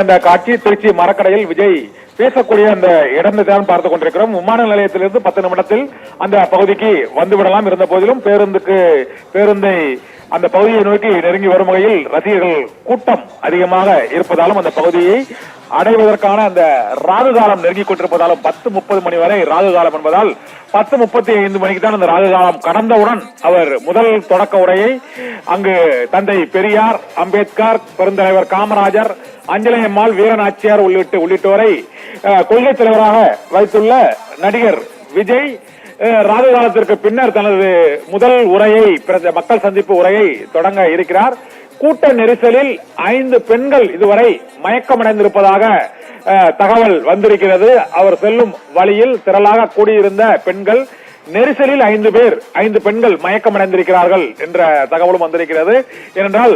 அந்த காட்சி திருச்சி மரக்கடையில் விஜய் பேசக்கூடிய அந்த இடத்தை தான் பார்த்துக் கொண்டிருக்கிறோம். விமான நிலையத்திலிருந்து 10 நிமிடத்தில் அந்த பகுதிக்கு வந்துவிடலாம். இருந்த போதிலும் பேருந்தை அந்த பகுதியை நோக்கி நெருங்கி வரும் வகையில் ரசிகர்கள் கூட்டம் அதிகமாக இருப்பதாலும் அந்த பகுதியை அடைவதற்கான அந்த ராகு காலம் நெருங்கிக் கொண்டிருப்பதாலும் 10:30 மணி வரை ராகு காலம் என்பதால் 10:35 மணிக்கு தான் அந்த ராகு காலம் கடந்தவுடன் அவர் முதல் தொடக்க உரையை அங்கு தந்தை பெரியார், அம்பேத்கர், பெருந்தலைவர் காமராஜர், அஞ்சலை அம்மாள், வீரநாச்சியார் உள்ளிட்டோரை கொள்கை தலைவராக வைத்துள்ள நடிகர் விஜய் ராகு காலத்திற்கு பின்னர் தனது முதல் உரையை மக்கள் சந்திப்பு உரையை தொடங்க இருக்கிறார். கூட்ட நெரிசலில் 5 பெண்கள் இதுவரை மயக்கமடைந்திருப்பதாக தகவல் வந்திருக்கிறது. அவர் செல்லும் வழியில் திரளாக கூடியிருந்த பெண்கள் நெரிசலில் 5 பெண்கள் மயக்கமடைந்திருக்கிறார்கள் என்ற தகவலும் வந்திருக்கிறது. ஏனென்றால்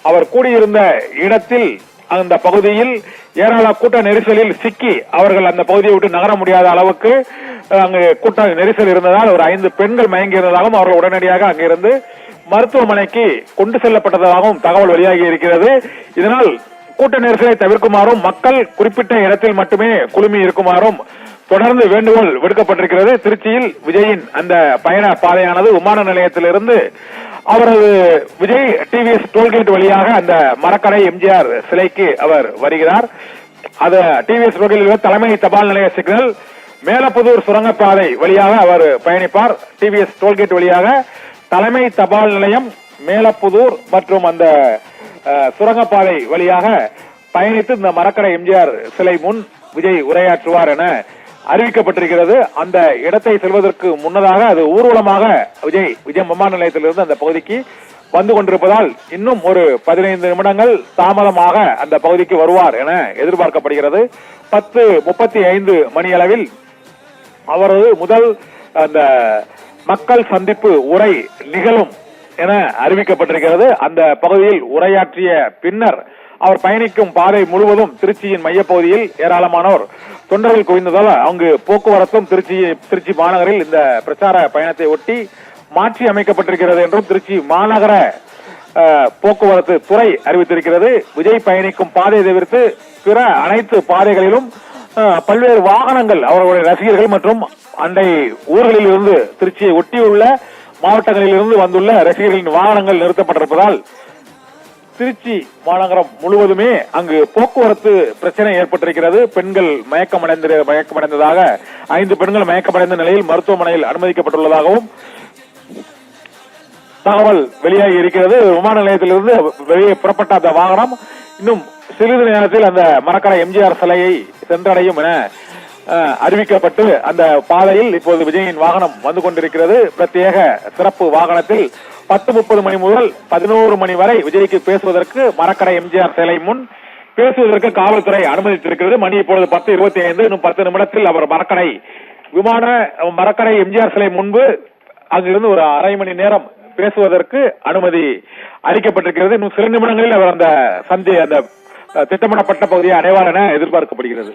அவர் கூடியிருந்த இடத்தில் அந்த பகுதியில் ஏராள கூட்ட நெரிசலில் சிக்கி அவர்கள் அந்த பகுதியை விட்டு நகர முடியாத அளவுக்கு அங்கு கூட்ட நெரிசல் இருந்ததால் ஒரு 5 பெண்கள் மயங்கி இருந்ததாகவும் அவர்கள் உடனடியாக அங்கிருந்து மருத்துவமனைக்கு கொண்டு செல்லப்பட்டதாகவும் தகவல் வெளியாகி இருக்கிறது. இதனால் கூட்ட நெரிசலை தவிர்க்குமாறும் மக்கள் குறிப்பிட்ட இடத்தில் மட்டுமே குழுமி இருக்குமாறும் தொடர்ந்து வேண்டுகோள் விடுக்கப்பட்டிருக்கிறது. திருச்சியில் விஜயின் அந்த பயண பாதையானது விமான நிலையத்திலிருந்து அவரது விஜய் டிவிஎஸ் டோல்கேட் வழியாக அந்த மரக்கடை எம்ஜிஆர் சிலைக்கு அவர் வருகிறார். அது டிவிஎஸ் ரோட்டில் தலைமை தபால் நிலைய சிக்னல், மேலப்புதூர் சுரங்கப்பாதை வழியாக அவர் பயணிப்பார். டிவிஎஸ் டோல்கேட் வழியாக தலைமை தபால் நிலையம், மேலப்புதூர் மற்றும் அந்த சுரங்கப்பாதை வழியாக பயணித்து இந்த மரக்கடை எம்ஜிஆர் சிலை முன் விஜய் உரையாற்றுவார் என அறிவிக்கப்பட்டிருக்கிறது. அந்த இடத்தை செல்வதற்கு முன்னதாக அது ஊர்வலமாக விஜய் விமான நிலையத்திலிருந்து அந்த பகுதிக்கு வந்து கொண்டிருப்பதால் இன்னும் ஒரு 15 நிமிடங்கள் தாமதமாக அந்த பகுதிக்கு வருவார் என எதிர்பார்க்கப்படுகிறது. 10:35 மணி அளவில் அவரது முதல் அந்த மக்கள் சந்திப்பு உரை நிகழும் என அறிவிக்கப்பட்டிருக்கிறது. அந்த பகுதியில் உரையாற்றிய பின்னர் அவர் பயணிக்கும் பாதை முழுவதும் திருச்சியின் மையப்பகுதியில் ஏராளமானோர் தொண்டர்கள் குவிந்ததால் அங்கு போக்குவரத்தும் திருச்சி மாநகரில் இந்த பிரச்சார பயணத்தை ஒட்டி மாற்றி அமைக்கப்பட்டிருக்கிறது என்றும் திருச்சி மாநகர போக்குவரத்து துறை அறிவித்திருக்கிறது. விஜய் பயணிக்கும் பாதை தவிர்த்து பிற அனைத்து பாதைகளிலும் பல்வேறு வாகனங்கள் அவர்களுடைய ரசிகர்கள் மற்றும் அண்டை ஊர்களில் இருந்து திருச்சியை ஒட்டியுள்ள மாவட்டங்களில் இருந்து வந்துள்ள ரசிகர்களின் வாகனங்கள் நிறுத்தப்பட்டிருப்பதால் திருச்சி மாநகரம் முழுவதுமே அங்கு போக்குவரத்து பிரச்சனை ஏற்பட்டிருக்கிறது. பெண்கள் மயக்கமடைந்ததாக 5 பெண்கள் மயக்கமடைந்த நிலையில் மருத்துவமனையில் அனுமதிக்கப்பட்டுள்ளதாகவும் தகவல் வெளியாகி இருக்கிறது. விமான நிலையத்திலிருந்து வெளியே புறப்பட்ட அந்த வாகனம் இன்னும் சிறிது நேரத்தில் அந்த மரக்கடை எம்ஜிஆர் சிலையை சென்றடையும் என அறிவிக்கப்பட்டு அந்த பாதையில் இப்போது விஜயின் வாகனம் வந்து கொண்டிருக்கிறது. பிரத்யேக சிறப்பு வாகனத்தில் 10:30 மணி முதல் 11 மணி வரை விஜய்க்கு பேசுவதற்கு மரக்கடை எம்ஜிஆர் சிலை முன் பேசுவதற்கு காவல்துறை அனுமதித்திருக்கிறது. மணி இப்பொழுது 10:25. இன்னும் 10 நிமிடத்தில் அவர் மரக்கடை எம்ஜிஆர் சிலை முன்பு அங்கிருந்து ஒரு அரை மணி நேரம் பேசுவதற்கு அனுமதி அளிக்கப்பட்டிருக்கிறது. இன்னும் சில நிமிடங்களில் அவர் அந்த திட்டமிடப்பட்ட பகுதியை அடைவார் என எதிர்பார்க்கப்படுகிறது.